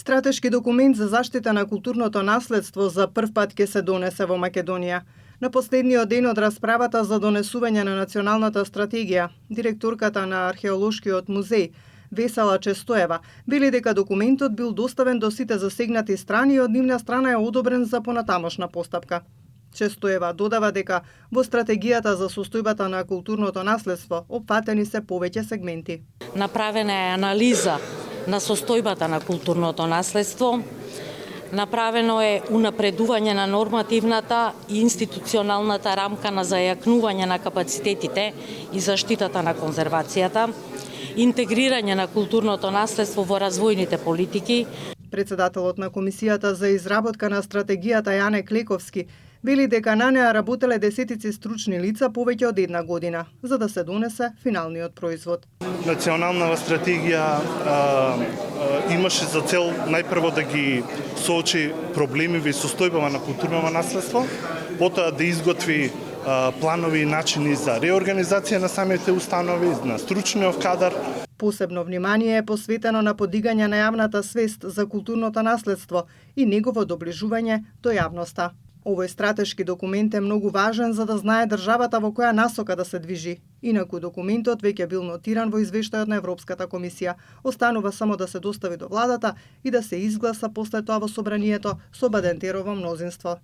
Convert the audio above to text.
Стратешки документ за заштита на културното наследство за прв пат ќе се донесе во Македонија. На последниот ден од расправата за донесување на националната стратегија, директорката на Археолошкиот музеј, Весела Честоева, вели дека документот бил доставен до сите засегнати страни и од нивна страна е одобрен за понатамошна постапка. Честоева додава дека во стратегијата за состојбата на културното наследство опфатени се повеќе сегменти. Направена е анализа на состојбата на културното наследство, направено е унапредување на нормативната и институционалната рамка на зајакнување на капацитетите и заштитата на конзервацијата, интегрирање на културното наследство во развојните политики. Председателот на Комисијата за изработка на стратегијата Јане Клековски вели дека на неа работеле десетици стручни лица повеќе од една година, за да се донесе финалниот производ. Националната стратегија имаше за цел најпрво да ги соочи проблемиве и состојбава на културното наследство, потоа да изготви планови и начини за реорганизација на самите установи, на стручниот кадар. Посебно внимание е посветено на подигање на јавната свест за културното наследство и негово доближување до јавноста. Овој стратешки документ е многу важен за да знае државата во која насока да се движи. Инаку документот веќе бил нотиран во извештајот на Европската комисија. Останува само да се достави до владата и да се изгласа после тоа во собранието со Бадентерово мнозинство.